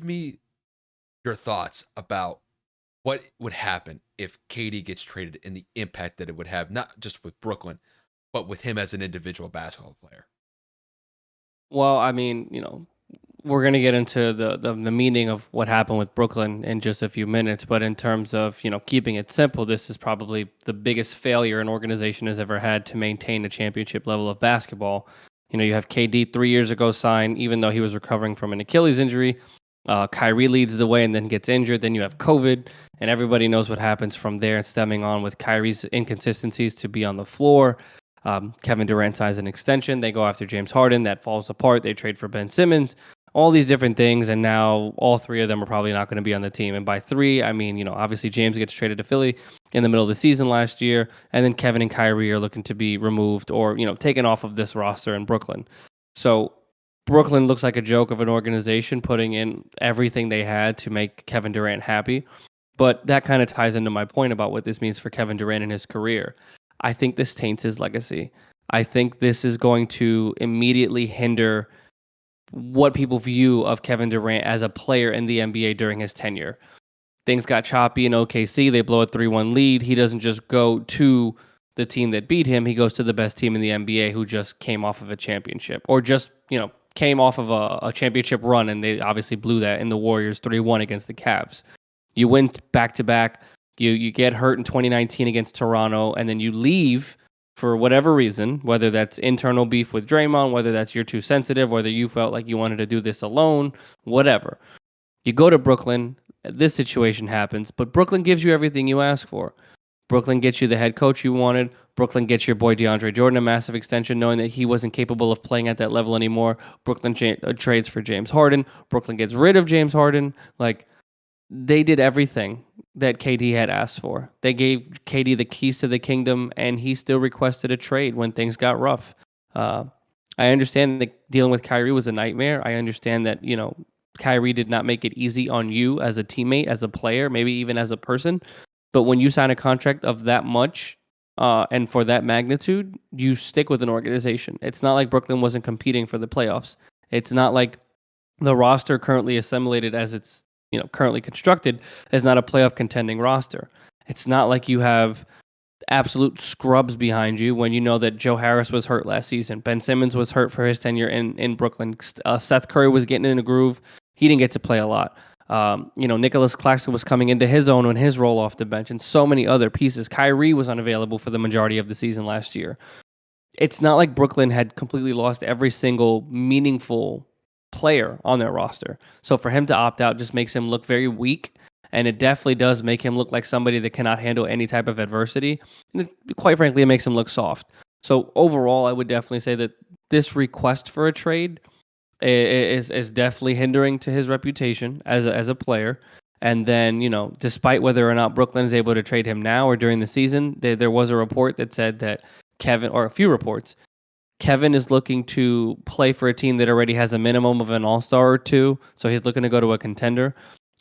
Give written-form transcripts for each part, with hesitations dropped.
give me your thoughts about what would happen if KD gets traded and the impact that it would have, not just with Brooklyn, but with him as an individual basketball player. Well, I mean, we're going to get into the meaning of what happened with Brooklyn in just a few minutes, but in terms of, keeping it simple, this is probably the biggest failure an organization has ever had to maintain a championship level of basketball. You have KD 3 years ago signed, even though he was recovering from an Achilles injury. Kyrie leads the way and then gets injured. Then you have COVID, and everybody knows what happens from there, stemming on with Kyrie's inconsistencies to be on the floor. Kevin Durant signs an extension. They go after James Harden. That falls apart. They trade for Ben Simmons. All these different things, and now all three of them are probably not going to be on the team. And by three, I mean, obviously James gets traded to Philly in the middle of the season last year, and then Kevin and Kyrie are looking to be removed or, taken off of this roster in Brooklyn. So Brooklyn looks like a joke of an organization putting in everything they had to make Kevin Durant happy. But that kind of ties into my point about what this means for Kevin Durant and his career. I think this taints his legacy. I think this is going to immediately hinder what people view of Kevin Durant as a player in the NBA during his tenure. Things got choppy in OKC. They blow a 3-1 lead. He doesn't just go to the team that beat him. He goes to the best team in the NBA who just came off of a championship or just, came off of a championship run, and they obviously blew that in the Warriors 3-1 against the Cavs. You win back to back. You get hurt in 2019 against Toronto, and then you leave for whatever reason, whether that's internal beef with Draymond, whether that's you're too sensitive, whether you felt like you wanted to do this alone, whatever. You go to Brooklyn, this situation happens, but Brooklyn gives you everything you ask for. Brooklyn gets you the head coach you wanted. Brooklyn gets your boy DeAndre Jordan a massive extension, knowing that he wasn't capable of playing at that level anymore. Brooklyn trades for James Harden. Brooklyn gets rid of James Harden. Like, they did everything that KD had asked for. They gave KD the keys to the kingdom, and he still requested a trade when things got rough. Uh, I understand that dealing with Kyrie was a nightmare. I understand that, Kyrie did not make it easy on you as a teammate, as a player, maybe even as a person. But when you sign a contract of that much and for that magnitude, you stick with an organization. It's not like Brooklyn wasn't competing for the playoffs. It's not like the roster currently assimilated as it's currently constructed is not a playoff contending roster. It's not like you have absolute scrubs behind you when you know that Joe Harris was hurt last season. Ben Simmons was hurt for his tenure in Brooklyn. Seth Curry was getting in a groove. He didn't get to play a lot. Nicholas Claxton was coming into his own on his role off the bench, and so many other pieces. Kyrie was unavailable for the majority of the season last year. It's not like Brooklyn had completely lost every single meaningful player on their roster. So for him to opt out just makes him look very weak, and it definitely does make him look like somebody that cannot handle any type of adversity. And quite frankly, it makes him look soft. So overall, I would definitely say that this request for a trade is definitely hindering to his reputation as a player. And then, despite whether or not Brooklyn is able to trade him now or during the season, there was a report that said that Kevin, or a few reports, Kevin is looking to play for a team that already has a minimum of an all-star or two, so he's looking to go to a contender.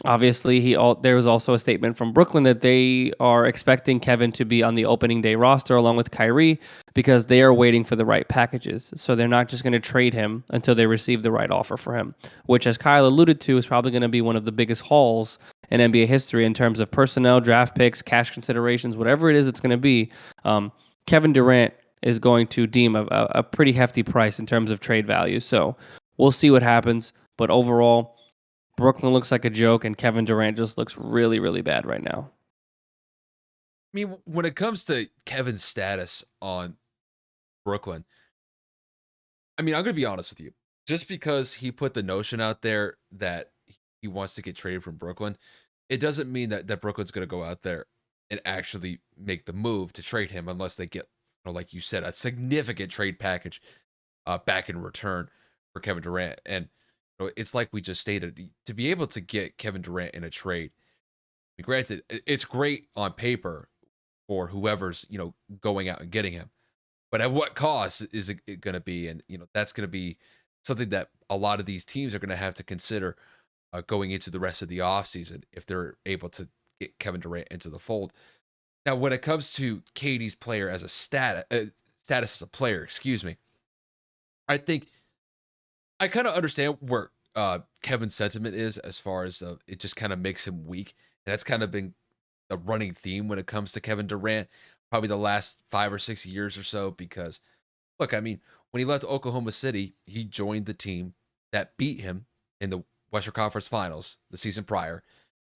Obviously, there was also a statement from Brooklyn that they are expecting Kevin to be on the opening day roster along with Kyrie because they are waiting for the right packages. So they're not just going to trade him until they receive the right offer for him, which, as Kyle alluded to, is probably going to be one of the biggest hauls in NBA history in terms of personnel, draft picks, cash considerations, whatever it is it's going to be. Kevin Durant is going to deem a pretty hefty price in terms of trade value. So we'll see what happens. But overall, Brooklyn looks like a joke, and Kevin Durant just looks really, really bad right now. I mean, when it comes to Kevin's status on Brooklyn, I mean, I'm going to be honest with you. Just because he put the notion out there that he wants to get traded from Brooklyn, it doesn't mean that Brooklyn's going to go out there and actually make the move to trade him unless they get, like you said, a significant trade package back in return for Kevin Durant. And it's like we just stated, to be able to get Kevin Durant in a trade, granted, it's great on paper for whoever's going out and getting him, but at what cost is it going to be? And that's going to be something that a lot of these teams are going to have to consider going into the rest of the offseason if they're able to get Kevin Durant into the fold. Now, when it comes to KD's player as a status as a player, excuse me, I think I kind of understand where Kevin's sentiment is as far as it just kind of makes him weak. And that's kind of been the running theme when it comes to Kevin Durant, probably the last 5 or 6 years or so. Because look, I mean, when he left Oklahoma City, he joined the team that beat him in the Western Conference Finals the season prior,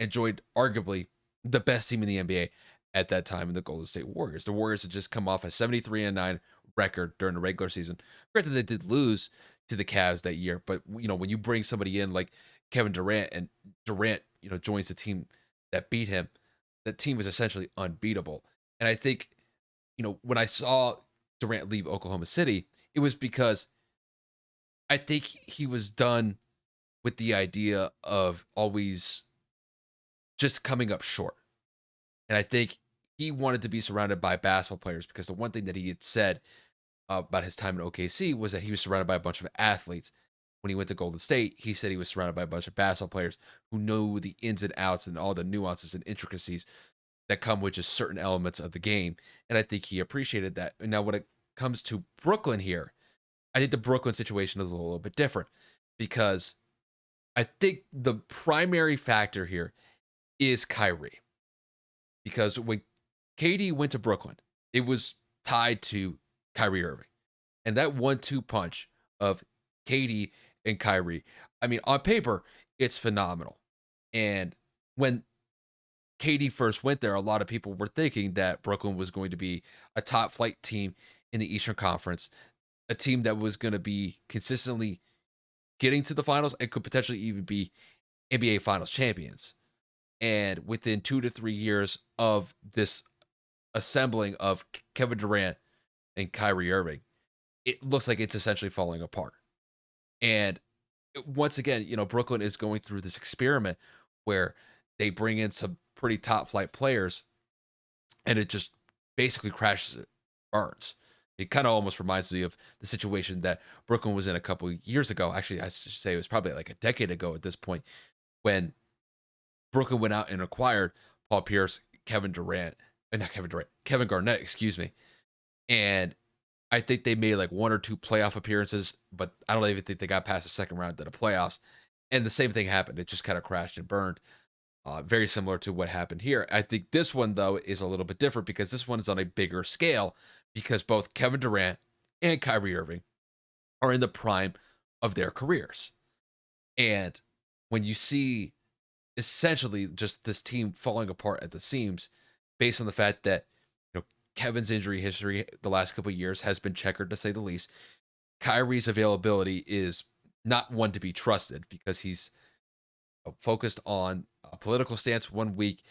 and joined arguably the best team in the NBA at that time in the Golden State Warriors. The Warriors had just come off a 73-9 record during the regular season. Granted, they did lose to the Cavs that year, but when you bring somebody in like Kevin Durant, and Durant, joins the team that beat him, that team was essentially unbeatable. And I think, when I saw Durant leave Oklahoma City, it was because I think he was done with the idea of always just coming up short. And I think he wanted to be surrounded by basketball players, because the one thing that he had said about his time in OKC was that he was surrounded by a bunch of athletes. When he went to Golden State, he said he was surrounded by a bunch of basketball players who know the ins and outs and all the nuances and intricacies that come with just certain elements of the game. And I think he appreciated that. And now, when it comes to Brooklyn here, I think the Brooklyn situation is a little bit different, because I think the primary factor here is Kyrie. Because when KD went to Brooklyn, it was tied to Kyrie Irving. And that 1-2 punch of KD and Kyrie, I mean, on paper, it's phenomenal. And when KD first went there, a lot of people were thinking that Brooklyn was going to be a top flight team in the Eastern Conference, a team that was going to be consistently getting to the finals and could potentially even be NBA Finals champions. And within 2 to 3 years of this assembling of Kevin Durant and Kyrie Irving, it looks like it's essentially falling apart. And once again, Brooklyn is going through this experiment where they bring in some pretty top flight players, and it just basically crashes it, burns. It kind of almost reminds me of the situation that Brooklyn was in a couple of years ago. Actually, I should say it was probably like a decade ago at this point, when Brooklyn went out and acquired Paul Pierce, Kevin Durant, not Kevin Durant, Kevin Garnett, excuse me. And I think they made like one or two playoff appearances, but I don't even think they got past the second round of the playoffs. And the same thing happened. It just kind of crashed and burned. Very similar to what happened here. I think this one, though, is a little bit different, because this one is on a bigger scale, because both Kevin Durant and Kyrie Irving are in the prime of their careers. And when you see essentially just this team falling apart at the seams, based on the fact that Kevin's injury history the last couple of years has been checkered, to say the least. Kyrie's availability is not one to be trusted, because he's focused on a political stance one week.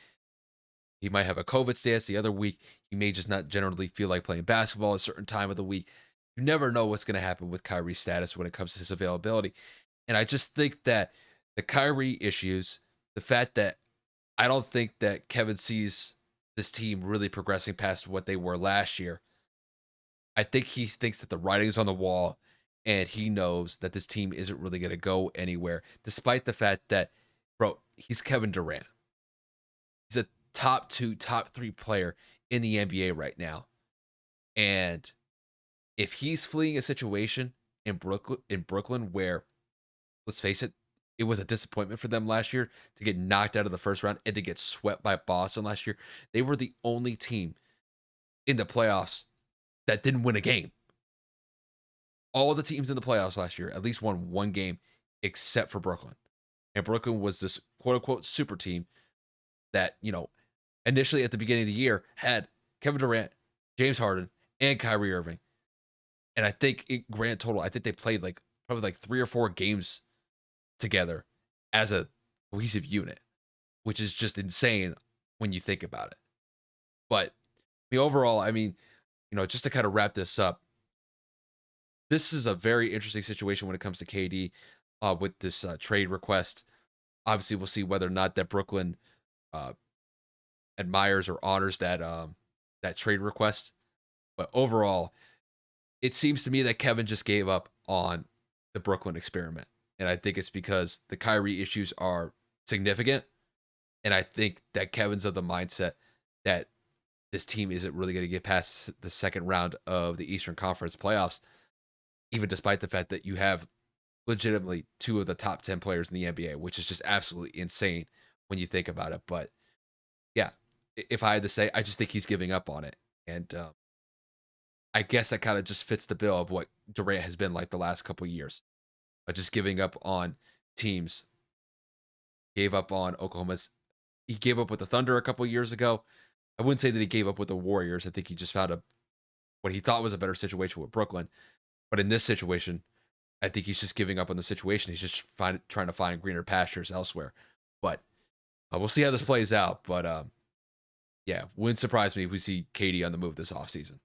He might have a COVID stance the other week. He may just not generally feel like playing basketball a certain time of the week. You never know what's going to happen with Kyrie's status when it comes to his availability. And I just think that the Kyrie issues, the fact that I don't think that Kevin sees this team really progressing past what they were last year. I think he thinks that the writing's on the wall, and he knows that this team isn't really going to go anywhere, despite the fact that, bro, he's Kevin Durant. He's a top two, top three player in the NBA right now. And if he's fleeing a situation in Brooklyn where, let's face it was a disappointment for them last year to get knocked out of the first round and to get swept by Boston last year. They were the only team in the playoffs that didn't win a game. All the teams in the playoffs last year at least won one game, except for Brooklyn. And Brooklyn was this quote unquote super team that, initially at the beginning of the year had Kevin Durant, James Harden, and Kyrie Irving. And I think in grand total, I think they played probably like 3 or 4 games together as a cohesive unit, which is just insane when you think about it. But overall, I mean, just to kind of wrap this up, this is a very interesting situation when it comes to KD with this trade request. Obviously, we'll see whether or not that Brooklyn uh, admires or honors that trade request. But overall, it seems to me that Kevin just gave up on the Brooklyn experiment. And I think it's because the Kyrie issues are significant. And I think that Kevin's of the mindset that this team isn't really going to get past the second round of the Eastern Conference playoffs, even despite the fact that you have legitimately two of the top 10 players in the NBA, which is just absolutely insane when you think about it. But yeah, if I had to say, I just think he's giving up on it. And I guess that kind of just fits the bill of what Durant has been like the last couple of years, just giving up on teams, gave up on Oklahoma's. He gave up with the Thunder a couple of years ago. I wouldn't say that he gave up with the Warriors. I think he just found what he thought was a better situation with Brooklyn. But in this situation, I think he's just giving up on the situation. He's just trying to find greener pastures elsewhere. But we'll see how this plays out. But yeah, wouldn't surprise me if we see Katie on the move this offseason.